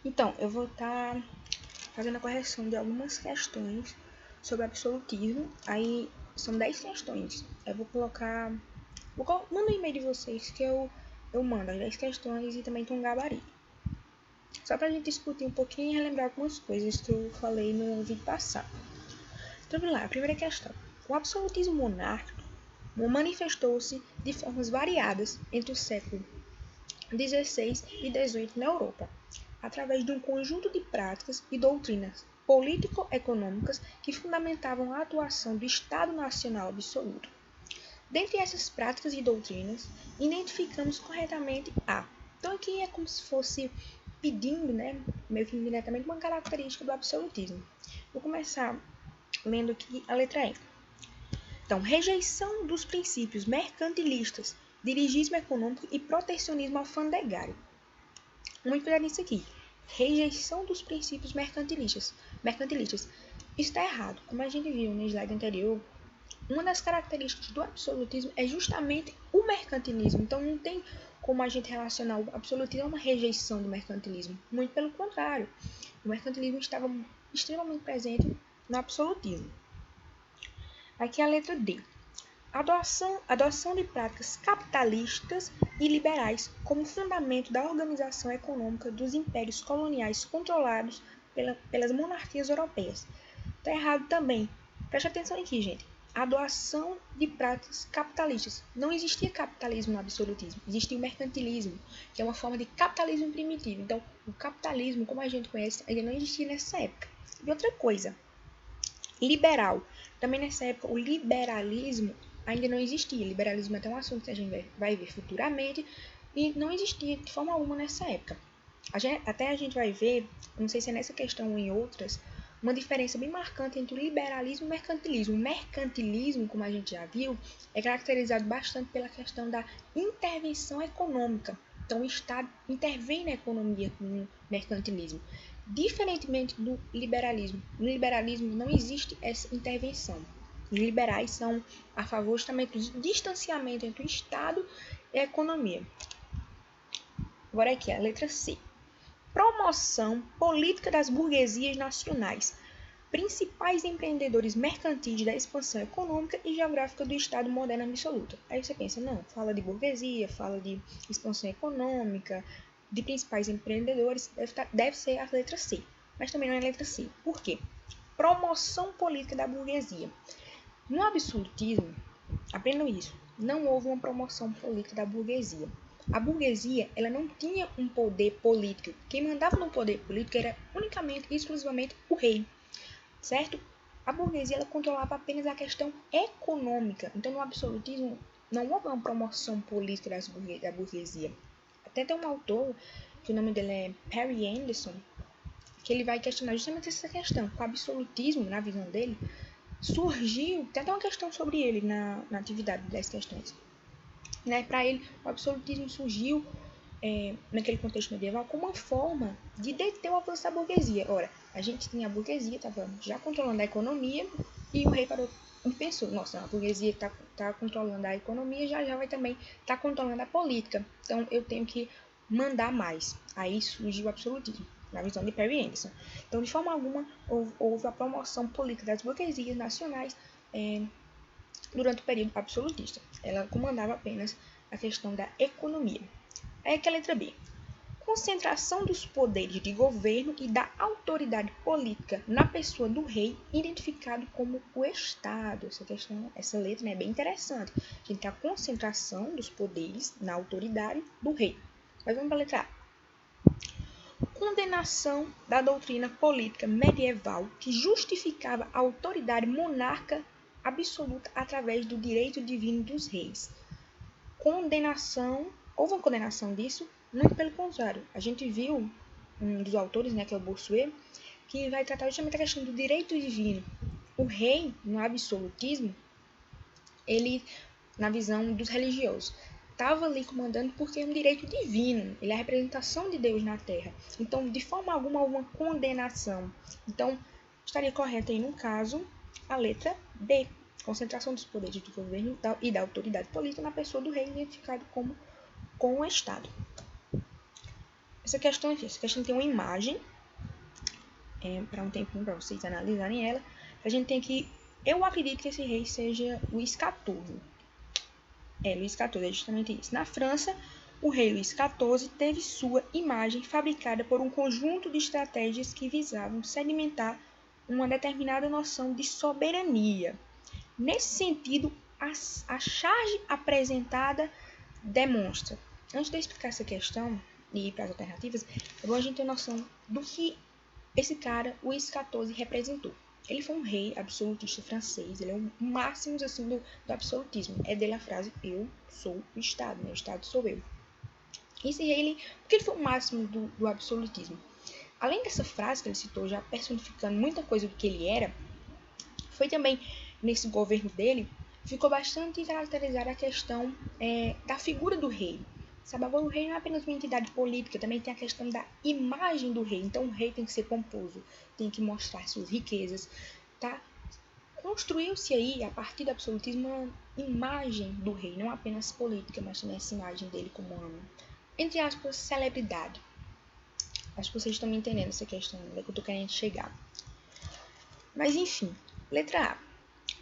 Então, eu vou estar fazendo a correção de algumas questões sobre absolutismo. Aí, são 10 questões. Eu vou colocar... Manda um e-mail de vocês que eu mando as 10 questões e também tem um gabarito. Só pra gente discutir um pouquinho e relembrar algumas coisas que eu falei no vídeo passado. Então, vamos lá. A primeira questão. O absolutismo monárquico manifestou-se de formas variadas entre o século XVI e XVIII na Europa, através de um conjunto de práticas e doutrinas político-econômicas que fundamentavam a atuação do Estado Nacional absoluto. Dentre essas práticas e doutrinas, identificamos corretamente a. Então aqui é como se fosse pedindo, meio que indiretamente, uma característica do absolutismo. Vou começar lendo aqui a letra E. Então, rejeição dos princípios mercantilistas, dirigismo econômico e protecionismo alfandegário. Muito cuidado nisso aqui. Rejeição dos princípios mercantilistas. Isso está errado. Como a gente viu no slide anterior, uma das características do absolutismo é justamente o mercantilismo. Então, não tem como a gente relacionar o absolutismo a uma rejeição do mercantilismo. Muito pelo contrário. O mercantilismo estava extremamente presente no absolutismo. Aqui a letra D. Adoção de práticas capitalistas e liberais como fundamento da organização econômica dos impérios coloniais controlados pelas monarquias europeias. Está errado também. Preste atenção aqui, gente. Adoção de práticas capitalistas. Não existia capitalismo no absolutismo. Existia o mercantilismo, que é uma forma de capitalismo primitivo. Então, o capitalismo, como a gente conhece, ainda não existia nessa época. E outra coisa, liberal. Também nessa época, o liberalismo ainda não existia. Liberalismo é até um assunto que a gente vai ver futuramente e não existia de forma alguma nessa época. Até a gente vai ver, não sei se é nessa questão ou em outras, uma diferença bem marcante entre o liberalismo e o mercantilismo. O mercantilismo, como a gente já viu, é caracterizado bastante pela questão da intervenção econômica. Então, o Estado intervém na economia com o mercantilismo. Diferentemente do liberalismo. No liberalismo não existe essa intervenção. Os liberais são a favor justamente do distanciamento entre o Estado e a economia. Agora aqui, a letra C. Promoção política das burguesias nacionais, principais empreendedores mercantis da expansão econômica e geográfica do Estado moderno absoluto. Aí você pensa, não, fala de burguesia, fala de expansão econômica, de principais empreendedores, deve ser a letra C. Mas também não é a letra C. Por quê? Promoção política da burguesia. No absolutismo, aprendam isso, não houve uma promoção política da burguesia. A burguesia, ela não tinha um poder político. Quem mandava no poder político era unicamente e exclusivamente o rei, certo? A burguesia, ela controlava apenas a questão econômica. Então, no absolutismo, não houve uma promoção política da burguesia. Até tem um autor, que o nome dele é Perry Anderson, que ele vai questionar justamente essa questão. O absolutismo, na visão dele, surgiu, tem até uma questão sobre ele na atividade das questões. Para ele, o absolutismo surgiu naquele contexto medieval como uma forma de deter o avanço da burguesia. Ora, a gente tinha a burguesia, estava já controlando a economia, e o rei parou e pensou, nossa, a burguesia está controlando a economia, já vai também estar controlando a política. Então, eu tenho que mandar mais. Aí surgiu o absolutismo, na visão de Perry Anderson. Então, de forma alguma, houve a promoção política das burguesias nacionais durante o período absolutista. Ela comandava apenas a questão da economia. Aí aqui a letra B. Concentração dos poderes de governo e da autoridade política na pessoa do rei, identificado como o Estado. Essa letra é bem interessante. A gente tem a concentração dos poderes na autoridade do rei. Mas vamos para a letra A. Condenação da doutrina política medieval que justificava a autoridade monarca absoluta através do direito divino dos reis. Houve uma condenação disso? Muito pelo contrário. A gente viu um dos autores, que é o Bossuet, que vai tratar justamente a questão do direito divino. O rei, no absolutismo, ele, na visão dos religiosos, estava ali comandando porque é um direito divino. Ele é a representação de Deus na Terra. Então, de forma alguma, houve uma condenação. Então, estaria correta aí, no caso, a letra B. Concentração dos poderes do governo e da autoridade política na pessoa do rei, identificado como o Estado. essa questão aqui, essa questão tem uma imagem, para um tempinho, para vocês analisarem ela. A gente tem que, eu acredito que esse rei seja Luís XIV. Luís XIV é justamente isso. Na França, o rei Luís XIV teve sua imagem fabricada por um conjunto de estratégias que visavam sedimentar uma determinada noção de soberania. Nesse sentido, a charge apresentada demonstra. Antes de eu explicar essa questão e ir para as alternativas, é bom a gente ter noção do que esse cara, Luís XIV, representou. Ele foi um rei absolutista francês, ele é o máximo assim, do absolutismo. É dele a frase, eu sou o Estado, né? O Estado sou eu. Esse rei, porque ele foi o máximo do absolutismo. Além dessa frase que ele citou, já personificando muita coisa do que ele era, foi também, nesse governo dele, ficou bastante caracterizada a questão da figura do rei. Sabe, agora o rei não é apenas uma entidade política, também tem a questão da imagem do rei. Então o rei tem que ser pomposo, tem que mostrar suas riquezas, tá? Construiu-se aí, a partir do absolutismo, uma imagem do rei, não apenas política, mas também essa imagem dele como uma, entre aspas, celebridade. Acho que vocês estão me entendendo essa questão, onde é que eu tô querendo chegar. Mas enfim, letra A.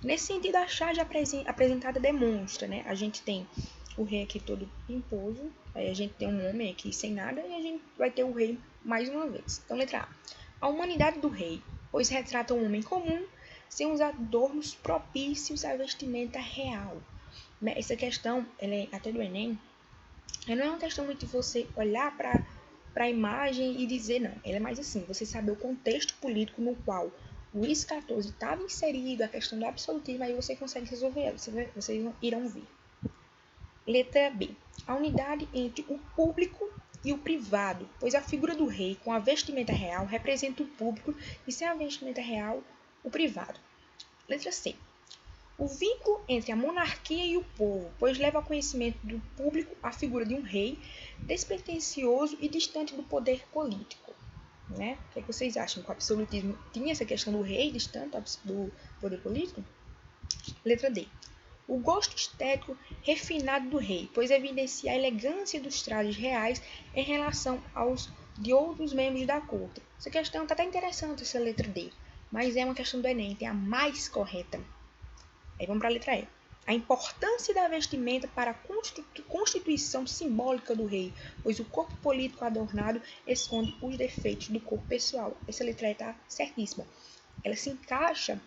Nesse sentido, a charge apresentada demonstra, né? A gente tem o rei aqui todo pimposo, aí a gente tem um homem aqui sem nada e a gente vai ter o rei mais uma vez. Então, letra A. A humanidade do rei, pois retrata um homem comum sem os adornos propícios à vestimenta real. Essa questão, ela é até do Enem, ela não é uma questão muito de você olhar para a imagem e dizer, não. Ela é mais assim, você saber o contexto político no qual Luís XIV estava inserido, a questão do absolutismo, aí você consegue resolver ela, vocês irão ver. Letra B. A unidade entre o público e o privado, pois a figura do rei com a vestimenta real representa o público e sem a vestimenta real, o privado. Letra C. O vínculo entre a monarquia e o povo, pois leva ao conhecimento do público a figura de um rei despretensioso e distante do poder político. Né? O que vocês acham? Que o absolutismo tinha essa questão do rei distante do poder político? Letra D. O gosto estético refinado do rei, pois evidencia a elegância dos trajes reais em relação aos de outros membros da corte. Essa questão está até interessante, essa letra D, mas é uma questão do Enem, tem a mais correta. Aí vamos para a letra E. A importância da vestimenta para a constituição simbólica do rei, pois o corpo político adornado esconde os defeitos do corpo pessoal. Essa letra E está certíssima. Ela se encaixa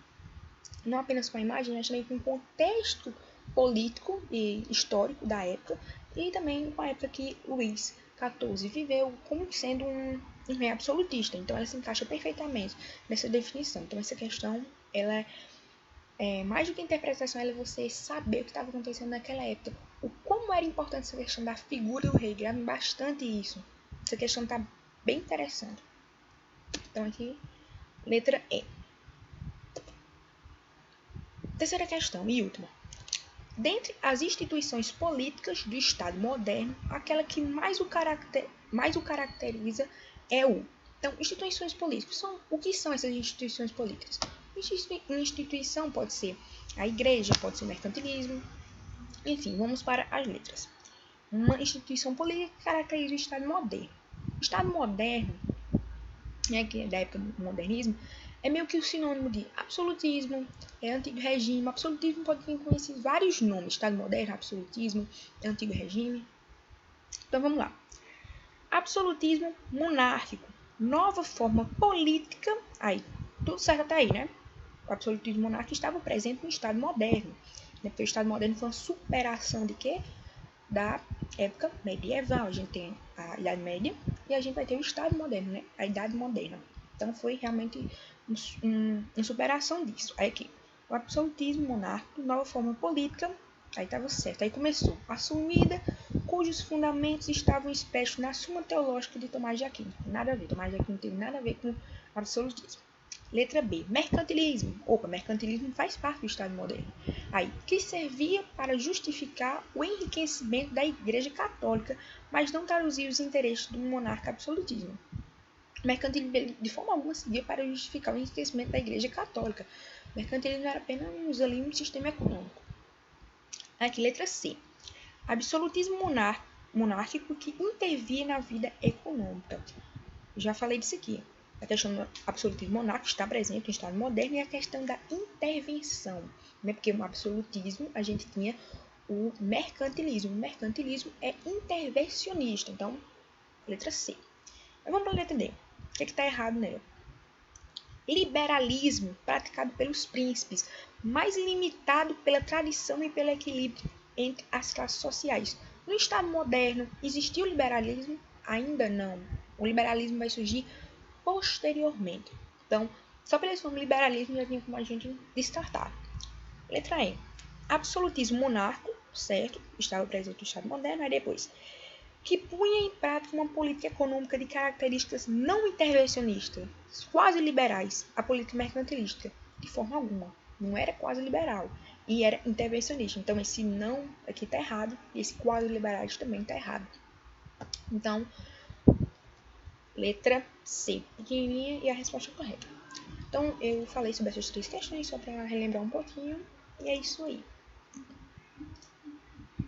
não apenas com a imagem, mas também com o contexto político e histórico da época, e também com a época que Luís XIV viveu como sendo um rei absolutista. Então, ela se encaixa perfeitamente nessa definição. Então, essa questão, ela mais do que interpretação, ela é você saber o que estava acontecendo naquela época. Como era importante essa questão da figura do rei, gravem bastante isso. Essa questão está bem interessante. Então, aqui, letra E. Terceira questão e última. Dentre as instituições políticas do Estado moderno, aquela que mais o caracteriza é o. Então, instituições políticas. O que são essas instituições políticas? Uma instituição pode ser a igreja, pode ser o mercantilismo. Enfim, vamos para as letras. Uma instituição política caracteriza o Estado moderno. O Estado moderno, né, que é da época do modernismo, é meio que o sinônimo de absolutismo, antigo regime. Absolutismo pode ter conhecido vários nomes. Estado moderno, absolutismo, antigo regime. Então vamos lá. Absolutismo monárquico. Nova forma política. Aí, tudo certo até aí, né? O absolutismo monárquico estava presente no Estado moderno. Porque o Estado moderno foi uma superação de quê? Da época medieval. A gente tem a Idade Média e a gente vai ter o Estado moderno, né? A Idade Moderna. Então foi realmente uma superação disso. Aí aqui, o absolutismo monárquico, nova forma política, aí estava certo. Aí começou, assumida, cujos fundamentos estavam expressos na Suma Teológica de Tomás de Aquino. Nada a ver, Tomás de Aquino não tem nada a ver com absolutismo. Letra B, mercantilismo. Mercantilismo faz parte do Estado moderno. Aí, que servia para justificar o enriquecimento da Igreja Católica, mas não traduzia os interesses do monarca absolutismo. O mercantilismo, de forma alguma, servia para justificar o enriquecimento da Igreja Católica. O mercantilismo era apenas um sistema econômico. Aqui, letra C. Absolutismo monárquico que intervia na vida econômica. Já falei disso aqui. A questão do absolutismo monárquico está presente no Estado moderno e a questão da intervenção. Né? Porque no absolutismo a gente tinha o mercantilismo. O mercantilismo é intervencionista. Então, letra C. Mas vamos para a letra D. O que está errado nela? Liberalismo praticado pelos príncipes, mais limitado pela tradição e pelo equilíbrio entre as classes sociais. No Estado moderno, existiu o liberalismo? Ainda não. O liberalismo vai surgir posteriormente. Então, só pela questão do liberalismo já tinha como a gente descartar. Letra E. Absolutismo monárquico, certo? Estava presente no Estado moderno. Aí depois, que punha em prática uma política econômica de características não intervencionistas, quase liberais, a política mercantilista, de forma alguma. Não era quase liberal e era intervencionista. Então, esse não aqui está errado e esse quase liberais também está errado. Então, letra C, pequenininha, e a resposta correta. Então, eu falei sobre essas 3 questões só para relembrar um pouquinho, e é isso aí.